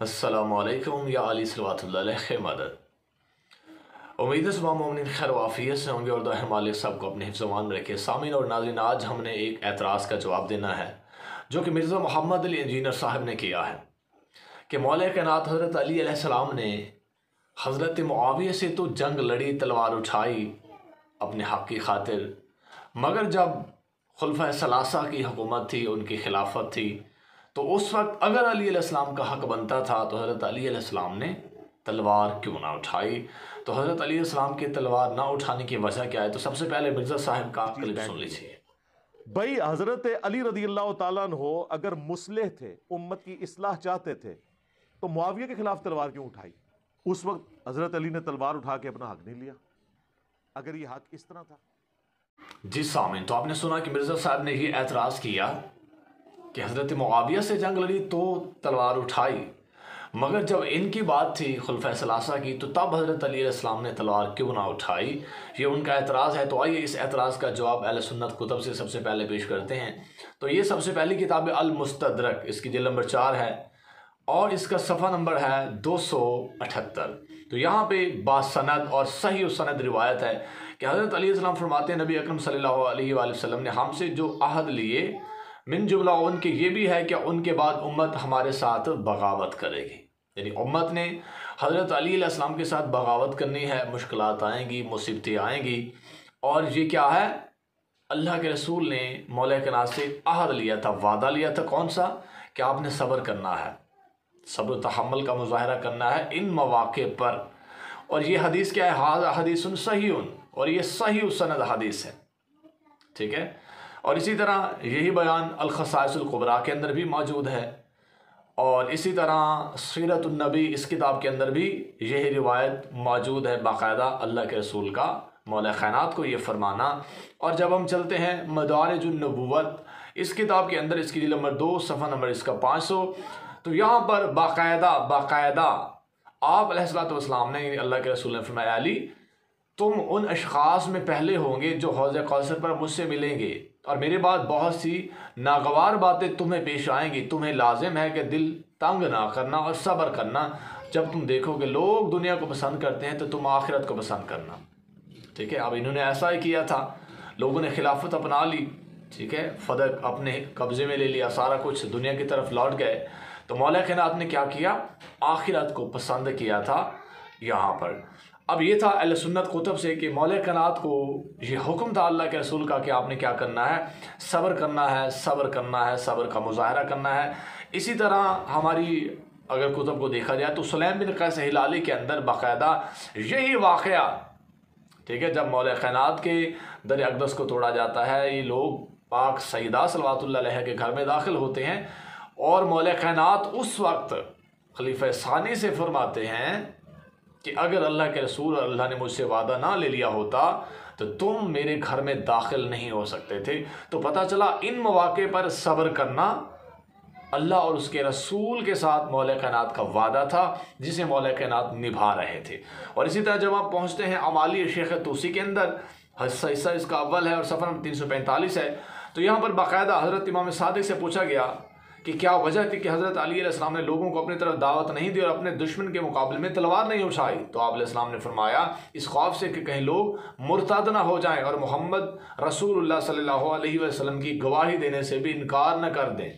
अस्सलामुअलैकुम या अली सल्लल्लाहु अलैहि मदद। उम्मीद है सुबह मोमिन खैर वाफियत से होंगे और दुआ है मालिक सबको अपने हिफ्ज़-ओ-मान में रखे। सामीन और नाज़रीन, आज हमने एक एतराज़ का जवाब देना है जो कि मिर्ज़ा मोहम्मद अली इंजीनियर साहब ने किया है कि मौला कायनात हज़रत अली अलैहिस्सलाम ने हज़रत मुआविया से तो जंग लड़ी, तलवार उठाई अपने हक़ की खातिर, मगर जब खुलफ़ा सलासा की हुकूमत थी, उनकी खिलाफत थी, तो उस वक्त अगर अली अलैहिस्सलाम का हक़ बनता था तो हज़रत अली अलैहिस्सलाम ने तलवार क्यों ना उठाई। तो हज़रत अली अलैहिस्सलाम की तलवार ना उठाने की वजह क्या है? तो सबसे पहले मिर्ज़ा साहब का क्लिप सुन लीजिए। भाई हज़रत अली रज़ियल्लाहु ताला अन्हो अगर मुस्लिह थे, उम्मत की इस्लाह चाहते थे, तो मुआविया के खिलाफ तलवार क्यों उठाई? उस वक्त हज़रत अली ने तलवार उठा के अपना हक नहीं लिया, अगर ये हक इस तरह था। जी सामीन, तो आपने सुना कि मिर्ज़ा साहब ने ये एतराज़ किया कि हज़रत मुआविया से जंग लड़ी तो तलवार उठाई, मगर जब इनकी बात थी खुलफ़ा सलासा की तो तब हज़रत अली अलैहिस्सलाम ने तलवार क्यों ना उठाई। ये उनका एतराज़ है। तो आइए इस एतराज़ का जवाब अहले सुन्नत कुतुब से सबसे पहले पेश करते हैं। तो ये सबसे पहली किताब अल मुस्तदरक, इसकी जिल्द नंबर 4 है और इसका सफ़ा नंबर है 278। तो यहाँ पे बासनद और सही सनद रिवायत है कि हज़रत अली अलैहिस्सलाम फरमाते हैं, नबी अकरम सल्लल्लाहु अलैहि वसल्लम ने हमसे जो अहद लिए मिन जुमला उनके ये भी है कि उनके बाद उम्मत हमारे साथ बगावत करेगी। यानी उम्मत ने हज़रत अली अलैहिस्सलाम के साथ बगावत करनी है, मुश्किलात आएंगी, मुसीबतें आएंगी। और ये क्या है? अल्लाह के रसूल ने मौला कायनात से अहद लिया था, वादा लिया था। कौन सा? कि आपने सब्र करना है, सब्र तहम्मुल का मुजाहरा करना है इन मौक़े पर। और ये हदीस क्या है? हाज़ा हदीसुन सहीहुन, और ये सही सनद हदीस है, ठीक है। और इसी तरह यही बयान अल खसाइसुल कुबरा के अंदर भी मौजूद है, और इसी तरह सीरतुन नबी इस किताब के अंदर भी यही रिवायत मौजूद है, बाकायदा अल्लाह के रसूल का मौला कायनात को ये फरमाना। और जब हम चलते हैं मदारिजुन नबुव्वत इस किताब के अंदर, इसकी जिल्द नंबर 2 सफ़ा नंबर इसका 500, तो यहाँ पर बाकायदा आप अलैहिस्सलातु वस्सलाम ने, अल्लाह के रसूल ने फरमाया, अली तुम उन अशख़ास में पहले होंगे जो हौज़ कौसर पर मुझसे मिलेंगे, और मेरे बाद बहुत सी नागवार बातें तुम्हें पेश आएंगी। तुम्हें लाजिम है कि दिल तंग ना करना और सब्र करना। जब तुम देखोगे लोग दुनिया को पसंद करते हैं तो तुम आखिरत को पसंद करना, ठीक है। अब इन्होंने ऐसा ही किया था, लोगों ने खिलाफत अपना ली, ठीक है, फदक अपने कब्ज़े में ले लिया, सारा कुछ दुनिया की तरफ लौट गए। तो मौला कायनात ने क्या किया? आखिरत को पसंद किया था यहाँ पर। अब ये था अहले सुन्नत कुतुब से कि मौला कायनात को ये हुक्म था अल्लाह के रसूल का कि आपने क्या करना है? सब्र करना है, सब्र करना है, सब्र का मुजाहरा करना है। इसी तरह हमारी अगर कुतुब को देखा जाए तो सुलैम बिन कैस हिलाली के अंदर बाकायदा यही वाक़या, ठीक है, जब मौला कायनात के दर अक़दस को तोड़ा जाता है, ये लोग पाक सईदा सल्लल्लाहु अलैहा के घर में दाखिल होते हैं और मौला कायनात उस वक्त खलीफा सानी से फरमाते हैं कि अगर अल्लाह के रसूल और अल्लाह ने मुझसे वादा ना ले लिया होता तो तुम मेरे घर में दाखिल नहीं हो सकते थे। तो पता चला इन मौक़े पर सब्र करना अल्लाह और उसके रसूल के साथ मौला कायनात का वादा था, जिसे मौला कायनात निभा रहे थे। और इसी तरह जब आप पहुँचते हैं अमाली शेख तूसी के अंदर, हिस्सा इसका अव्वल है और सफ़र नंबर 345 है, तो यहाँ पर बाकायदा हज़रत इमाम सादिक से पूछा गया कि क्या वजह थी कि हज़रत अली अलैहिस्सलाम ने लोगों को अपनी तरफ दावत नहीं दी और अपने दुश्मन के मुकाबले में तलवार नहीं उठाई। तो आप अलैहिस्सलाम ने फरमाया, इस खौफ से कि कहीं लोग मुर्तद ना हो जाएं और मोहम्मद रसूलुल्लाह सल्लल्लाहु अलैहि वसल्लम की गवाही देने से भी इनकार न कर दें,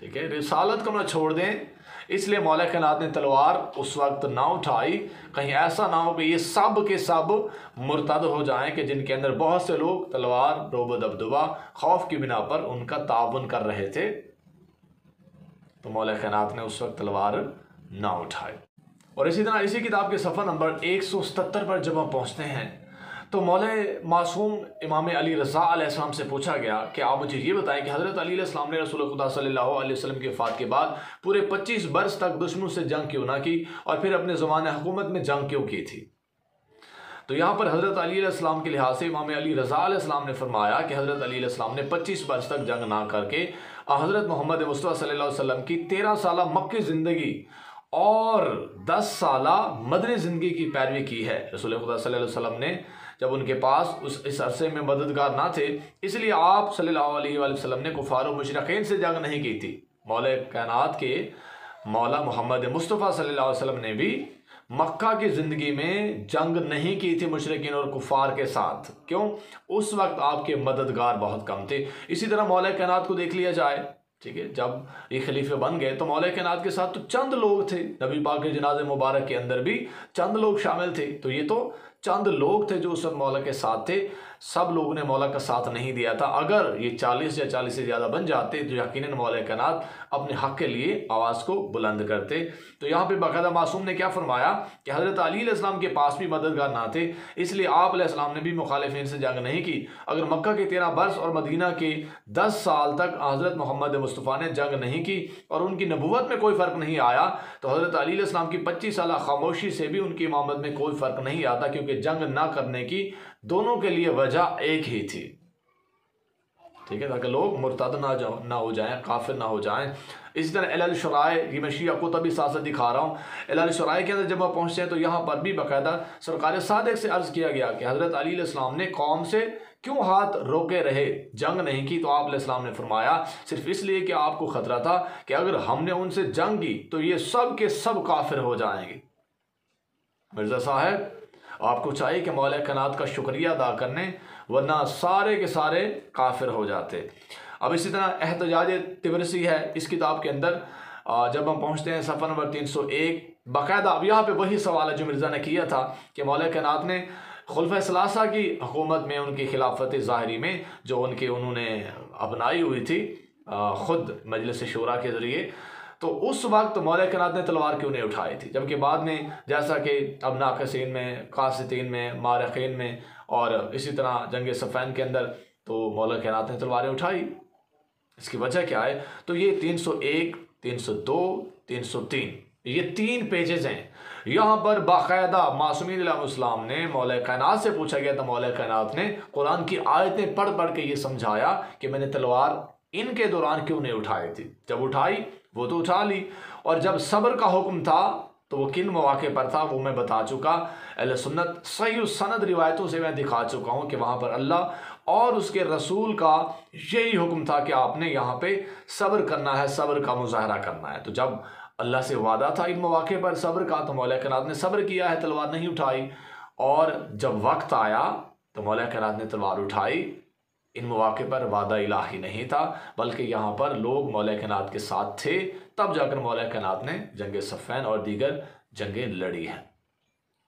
ठीक है, रिसालत को ना छोड़ दें। इसलिए मौला कायनात ने तलवार उस वक्त ना उठाई, कहीं ऐसा ना हो कि ये सब के सब मुर्तद हो जाएं, कि जिनके अंदर बहुत से लोग तलवार रोब दबदबा खौफ की बिना पर उनका ताउन कर रहे थे। तो मौला कायनात ने उस वक्त तलवार ना उठाई। और इसी तरह इसी किताब के सफ़ा नंबर 177 पर जब हम पहुँचते हैं तो मौला मासूम इमाम अली रज़ा अलैहिस्सलाम से पूछा गया कि आप मुझे ये बताएं कि हज़रत अली अलैहिस्सलाम ने रसूल खुदा सल्लल्लाहु अलैहि वसल्लम की वफ़ात के बाद पूरे 25 बरस तक दुश्मनों से जंग क्यों ना की और फिर अपने ज़माने हुकूमत में जंग क्यों की थी। तो यहाँ पर हज़रत अली अलैहिस्सलाम के लिहाज से इमाम अली रज़ा अलैहिस्सलाम ने फरमाया कि हज़रत अली अलैहिस्सलाम ने 25 बरस तक जंग ना करके हज़रत मोहम्मद मुस्तफ़ा सल्लल्लाहु अलैहि वसल्लम की 13 साल मक्की ज़िंदगी और 10 साल मदनी ज़िंदगी की पैरवी की है। रसूल खुदा सल्लल्लाहु अलैहि वसल्लम ने जब उनके पास इस अरसे में मददगार ना थे, इसलिए आप सल्लल्लाहु अलैहि वसल्लम ने कुफार व मुशरिकीन से जंग नहीं की थी। मौला कायनात के मौला मोहम्मद मुस्तफ़ा सल्लल्लाहु अलैहि वसल्लम ने भी मक्का की ज़िंदगी में जंग नहीं की थी मुशरिकीन और कुफ़ार के साथ। क्यों? उस वक्त आपके मददगार बहुत कम थे। इसी तरह मौला कायनात को देख लिया जाए, ठीक है, जब ये खलीफे बन गए तो मौला कायनात के साथ तो चंद लोग थे। नबी पाक के जनाज़े मुबारक के अंदर भी चंद लोग शामिल थे। तो ये तो चंद लोग थे जो उस वक्त मौला के साथ थे, सब लोगों ने मौला का साथ नहीं दिया था। अगर ये 40 या 40 से ज़्यादा बन जाते तो यकीनन मौला कायनात अपने हक़ के लिए आवाज़ को बुलंद करते। तो यहाँ पे बाकायदा मासूम ने क्या फरमाया कि हज़रत अली अलैहिस्सलाम के पास भी मददगार ना थे, इसलिए आप अलैहिस्सलाम ने भी मुखालिफिन से जंग नहीं की। अगर मक्का के 13 बरस और मदीना के 10 साल तक हज़रत मोहम्मद मुस्तफ़ा ने जंग नहीं की और उनकी नबूवत में कोई फ़र्क नहीं आया, तो हज़रत अली अलैहिस्सलाम की 25 साल खामोशी से भी उनकी इमामत में कोई फ़र्क नहीं आता, क्योंकि जंग ना करने की दोनों के लिए वजह एक ही थी। ठीक है, ताकि लोग मुर्तद ना हो जाएं, काफिर ना हो जाएं। इसी तरह इलाल शराय, ये मैं शिया को तभी साथ साथ दिखा रहा हूँ। इलाल शराय के अंदर जब आप पहुँचते हैं तो यहाँ पर भी बाकायदा सरकार सादिक से अर्ज़ किया गया कि हज़रत अली अलैहिस्सलाम ने कौम से क्यों हाथ रोके रहे, जंग नहीं की। तो आप अलैहिस्सलाम ने फरमाया सिर्फ इसलिए कि आपको ख़तरा था कि अगर हमने उनसे जंग की तो ये सब के सब काफिर हो जाएंगे। मिर्ज़ा साहब, आपको चाहिए कि मौला कायनात का शुक्रिया अदा करने, वरना सारे के सारे काफिर हो जाते। अब इसी तरह एहतजाज तिबरसी है इस किताब के अंदर, जब हम पहुंचते हैं सफ़ा नंबर 301, बाकायदा अब यहाँ पे वही सवाल है जो मिर्ज़ा ने किया था कि मौला कायनात ने खुलफ़ा सलासा की हुकूमत में, उनकी खिलाफत ज़ाहिरी में जो उन्होंने अपनाई हुई थी ख़ुद मजलिस शूरा के ज़रिए, तो उस वक्त मौला कायनात ने तलवार क्यों नहीं उठाई थी, जबकि बाद में जैसा कि अब नाक़िसीन में, कासितीन में, मारखीन में और इसी तरह जंग सफ़ैन के अंदर तो मौला कायनात ने तलवारें उठाई। इसकी वजह क्या है? तो ये 301, 302, 303 ये 3 पेजेस हैं। यहाँ पर बाकायदा मासूमीन अलैहिस्सलाम ने मौला कायनात से पूछा गया था, मौला कायनात ने कुरान की आयतें पढ़ पढ़ के ये समझाया कि मैंने तलवार इनके दौरान क्यों नहीं उठाई थी। जब उठाई वो तो उठा ली, और जब सब्र का हुक्म था तो वो किन मौके पर था वो मैं बता चुका। अहले सुन्नत सही सनद रिवायतों से मैं दिखा चुका हूँ कि वहाँ पर अल्लाह और उसके रसूल का यही हुक्म था कि आपने यहाँ पे सब्र करना है, सब्र का मुजाहरा करना है। तो जब अल्लाह से वादा था इन मौके पर सब्र का, तो मौला कायनात ने सब्र किया है, तलवार नहीं उठाई। और जब वक्त आया तो मौला कायनात ने तलवार उठाई। इन मौके पर वादा इलाही नहीं था, बल्कि यहाँ पर लोग मौला कायनात के साथ थे, तब जाकर मौला कायनात ने जंग सफ़ैन और दीगर जंगें लड़ी हैं।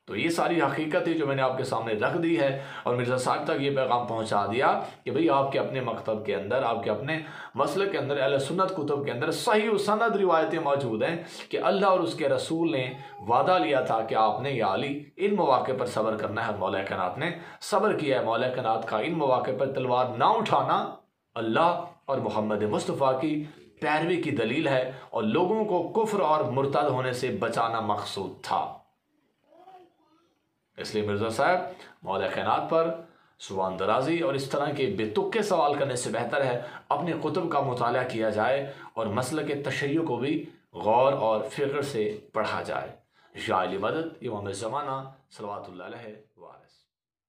तो ये सारी हकीकत है जो मैंने आपके सामने रख दी है, और मिर्ज़ा साहब तक ये पैगाम पहुँचा दिया कि भाई आपके अपने मकतब के अंदर, आपके अपने मसलक के अंदर, अहले सुन्नत कुतुब के अंदर सही सनद रिवायतें मौजूद हैं कि अल्लाह और उसके रसूल ने वादा लिया था कि आपने या अली इन मौके पर सब्र करना है। मौला कायनात ने सब्र किया है। मौला कायनात का इन मौके पर तलवार ना उठाना अल्लाह और मोहम्मद मुस्तफ़ा की पैरवी की दलील है, और लोगों को कुफ्र और मुर्तद होने से बचाना मकसूद था। इसलिए मिर्ज़ा साहब, मौला कायनात पर सुबान दराजी और इस तरह के बेतुके सवाल करने से बेहतर है अपने कुतुब का मुताला किया जाए और मसले के तशय्युअ को भी गौर और फ़िक्र से पढ़ा जाए। शाइल मदद इमाम ज़माना सल्लल्लाहु अलैहि वारिस।